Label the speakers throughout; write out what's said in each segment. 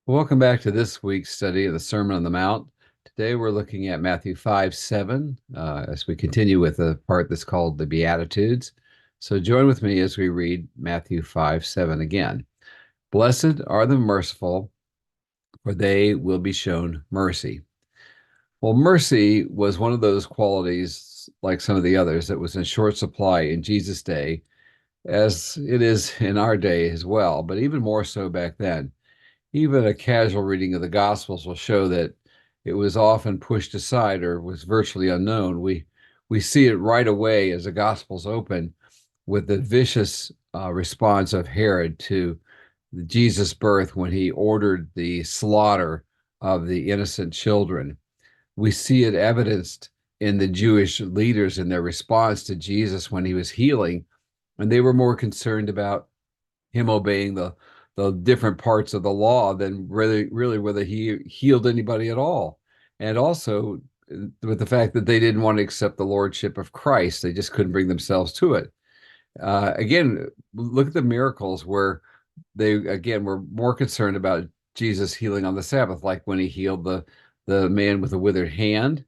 Speaker 1: Welcome back to this week's study of the Sermon on the Mount. Today we're looking at Matthew 5:7 as we continue with the part that's called the Beatitudes. So join with me as we read Matthew 5:7 again. Blessed are the merciful, for they will be shown mercy. Well, mercy was one of those qualities, like some of the others, that was in short supply in Jesus' day, as it is in our day as well, but even more so back then. Even a casual reading of the Gospels will show that it was often pushed aside or was virtually unknown. We see it right away as the Gospels open with the vicious response of Herod to Jesus' birth when he ordered the slaughter of the innocent children. We see it evidenced in the Jewish leaders in their response to Jesus when he was healing, and they were more concerned about him obeying the different parts of the law than really whether he healed anybody at all. And also with the fact that they didn't want to accept the lordship of Christ, they just couldn't bring themselves to it. Again, look at the miracles where they again were more concerned about Jesus healing on the Sabbath, like when he healed the man with a withered hand.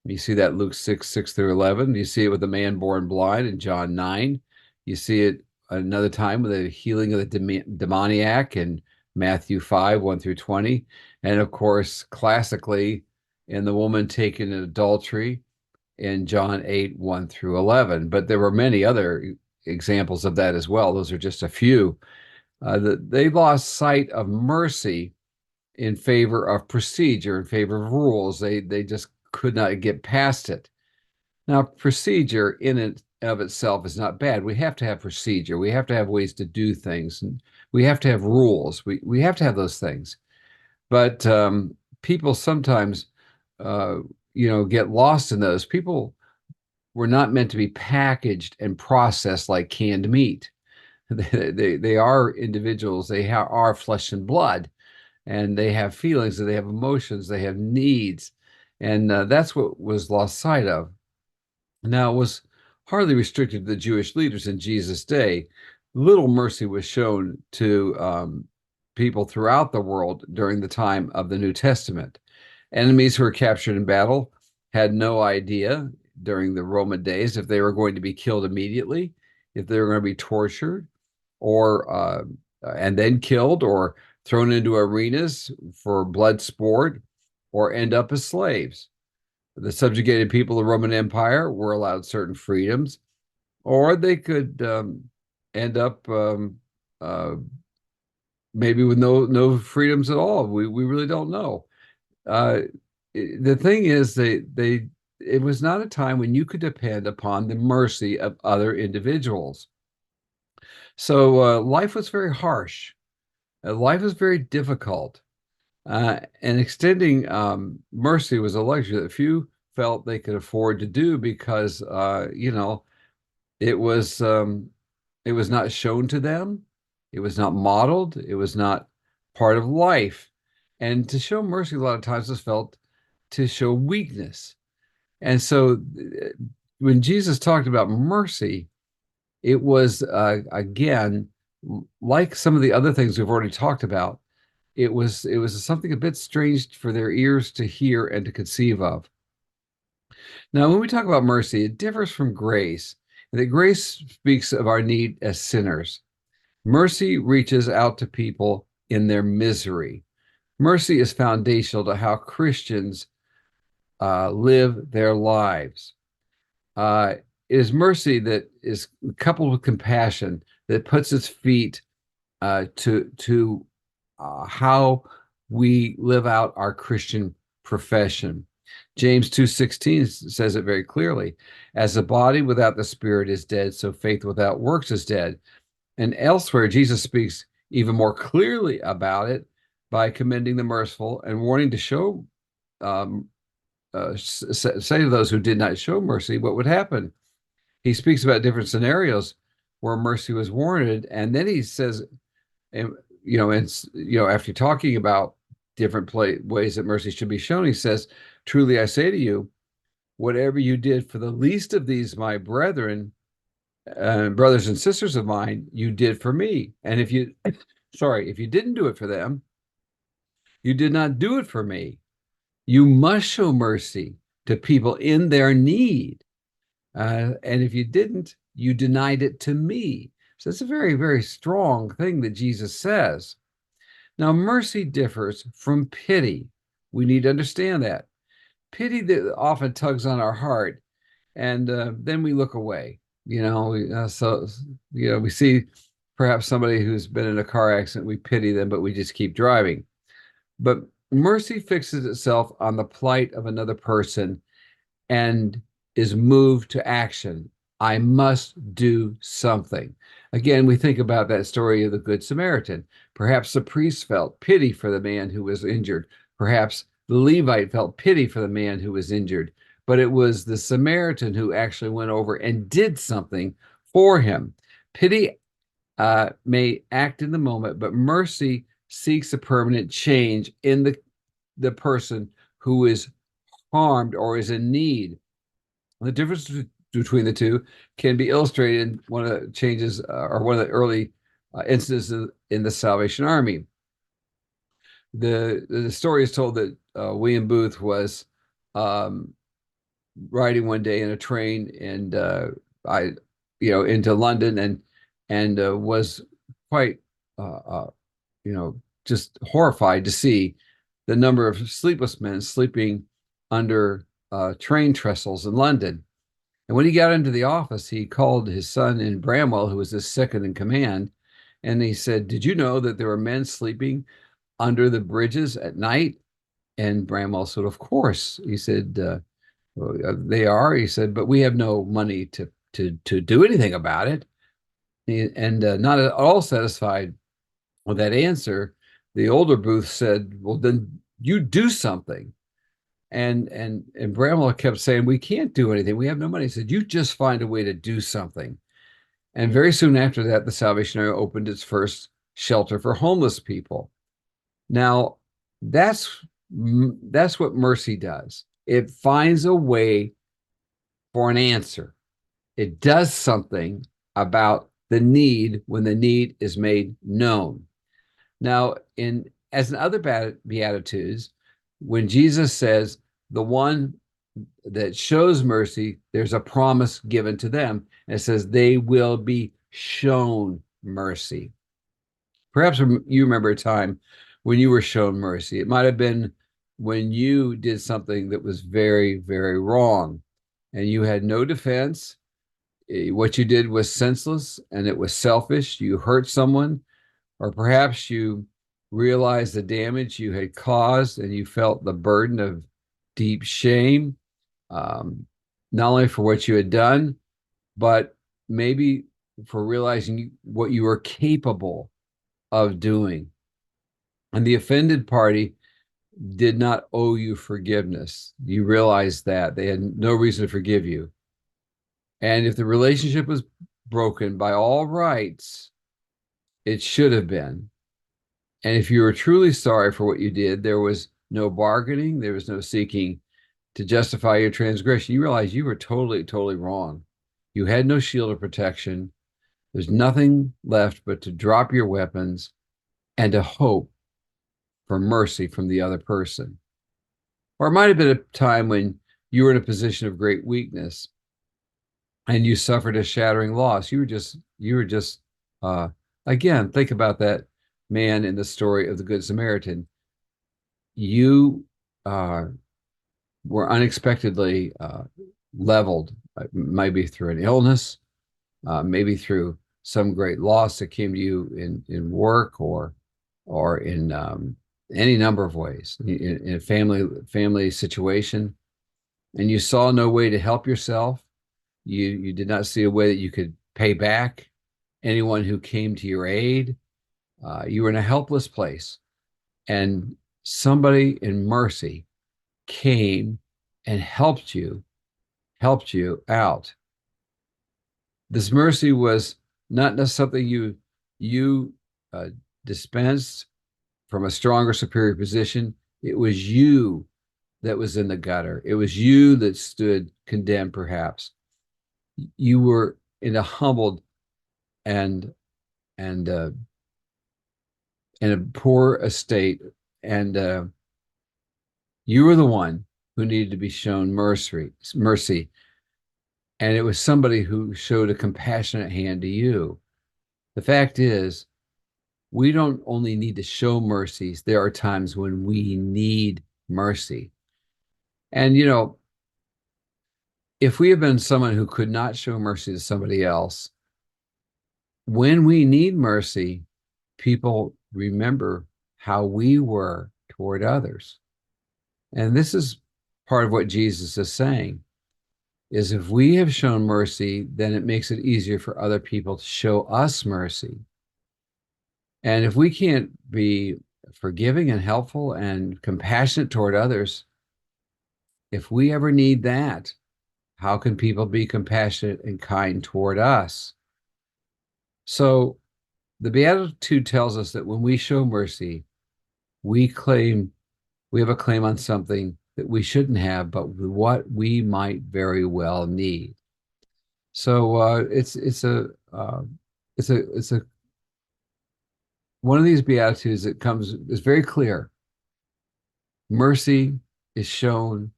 Speaker 1: You see that Luke 6 through 11. You see it with the man born blind in John 9. You see it another time with the healing of the demoniac in Matthew 5, 1 through 20. And of course, classically, in the woman taken in adultery in John 8, 1 through 11. But there were many other examples of that as well. Those are just a few. They lost sight of mercy in favor of procedure, in favor of rules. They just could not get past it. Now, procedure in and of itself is not bad. We have to have procedure. We have to have ways to do things, and we have to have rules. We have to have those things. But people sometimes, uh, get lost in those. People were not meant to be packaged and processed like canned meat. They are individuals. They are flesh and blood, and they have feelings, and they have emotions, they have needs, and that's what was lost sight of. Now, it was hardly restricted to the Jewish leaders in Jesus' day. Little mercy was shown to people throughout the world during the time of the New Testament. Enemies who were captured in battle had no idea during the Roman days if they were going to be killed immediately, if they were going to be tortured, or and then killed, or thrown into arenas for blood sport, or end up as slaves. The subjugated people of the Roman Empire were allowed certain freedoms, or they could end up uh, maybe with no freedoms at all. We really don't know. Uh, the thing is, they it was not a time when you could depend upon the mercy of other individuals. So life was very harsh. Life was very difficult. And extending mercy was a luxury that few felt they could afford to do because, it was um, it was not shown to them, it was not modeled, it was not part of life. And to show mercy, a lot of times was felt to show weakness. And so, when Jesus talked about mercy, it was again like some of the other things we've already talked about. It was something a bit strange for their ears to hear and to conceive of. Now, when we talk about mercy, it differs from grace. That grace speaks of our need as sinners. Mercy reaches out to people in their misery. Mercy is foundational to how Christians live their lives. Uh, it is mercy that is coupled with compassion that puts its feet to how we live out our Christian profession. James 2:16 says it very clearly. As the body without the spirit is dead, so faith without works is dead. And elsewhere, Jesus speaks even more clearly about it by commending the merciful and warning to show, um, say to those who did not show mercy what would happen. He speaks about different scenarios where mercy was warranted, and then he says, and after talking about different ways that mercy should be shown, he says, "Truly I say to you, whatever you did for the least of these, my brethren, brothers and sisters of mine, you did for me. And if you, sorry, if you didn't do it for them, You did not do it for me. You must show mercy to people in their need. And if you didn't, you denied it to me. So it's a very, very strong thing that Jesus says. Now, mercy differs from pity. We need to understand that. Pity that often tugs on our heart, and then we look away. We see perhaps somebody who's been in a car accident, we pity them, but we just keep driving. But mercy fixes itself on the plight of another person and is moved to action. I must do something. Again, we think about that story of the Good Samaritan. Perhaps the priest felt pity for the man who was injured. Perhaps the Levite felt pity for the man who was injured. But it was the Samaritan who actually went over and did something for him. Pity may act in the moment, but mercy seeks a permanent change in the person who is harmed or is in need. The difference between the two can be illustrated in one of the changes or one of the early instances in the Salvation Army. The story is told that William Booth was riding one day in a train and into London and was quite just horrified to see the number of sleepless men sleeping under train trestles in London. And when he got into the office, he called his son in Bramwell, who was his second in command, and he said, "Did you know that there were men sleeping under the bridges at night?" And Bramwell said, "Of course." He said, well, "They are." He said, "But we have no money to do anything about it." And not at all satisfied with that answer, the older Booth said, "Well, then you do something." And Bramwell kept saying, "We can't do anything. We have no money." He said, "You just find a way to do something." And very soon after that, the Salvation Army opened its first shelter for homeless people. Now, that's what mercy does. It finds a way for an answer. It does something about the need when the need is made known. Now, as in other Beatitudes, when Jesus says, the one that shows mercy, there's a promise given to them. And it says they will be shown mercy. Perhaps you remember a time when you were shown mercy. It might have been when you did something that was very, very wrong and you had no defense. What you did was senseless and it was selfish. You hurt someone, or perhaps you realized the damage you had caused and you felt the burden of deep shame, not only for what you had done, but maybe for realizing what you were capable of doing. And the offended party did not owe you forgiveness. You realized that they had no reason to forgive you. And if the relationship was broken by all rights, it should have been. And if you were truly sorry for what you did, there was no bargaining, there was no seeking to justify your transgression. You realize you were totally, totally wrong. You had no shield of protection. There's nothing left but to drop your weapons and to hope for mercy from the other person. Or it might have been a time when you were in a position of great weakness and you suffered a shattering loss. You were just, again, think about that man in the story of the Good Samaritan. You were unexpectedly leveled, maybe through an illness, maybe through some great loss that came to you in work or in any number of ways, in a family situation, and you saw no way to help yourself. You did not see a way that you could pay back anyone who came to your aid. You were in a helpless place, and somebody in mercy came and helped you out. This mercy was not something you dispensed from a stronger, superior position. It was you that was in the gutter. It was you that stood condemned, perhaps. You were in a humbled and a poor estate, and you were the one who needed to be shown mercy, and it was somebody who showed a compassionate hand to you. The fact is, we don't only need to show mercies, there are times when we need mercy. And, if we have been someone who could not show mercy to somebody else, when we need mercy, people remember how we were toward others. And this is part of what Jesus is saying, is if we have shown mercy, then it makes it easier for other people to show us mercy. And if we can't be forgiving and helpful and compassionate toward others, if we ever need that, how can people be compassionate and kind toward us? So the Beatitude tells us that when we show mercy, we have a claim on something that we shouldn't have, but what we might very well need. So it's a one of these Beatitudes that is very clear. Mercy is shown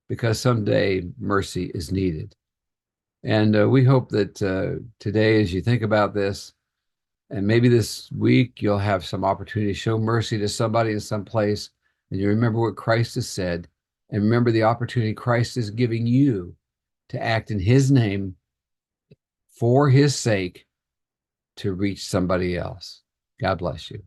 Speaker 1: because someday mercy is needed. And we hope that today, as you think about this, and maybe this week, you'll have some opportunity to show mercy to somebody in some place, and you remember what Christ has said, and remember the opportunity Christ is giving you to act in his name for his sake to reach somebody else. God bless you.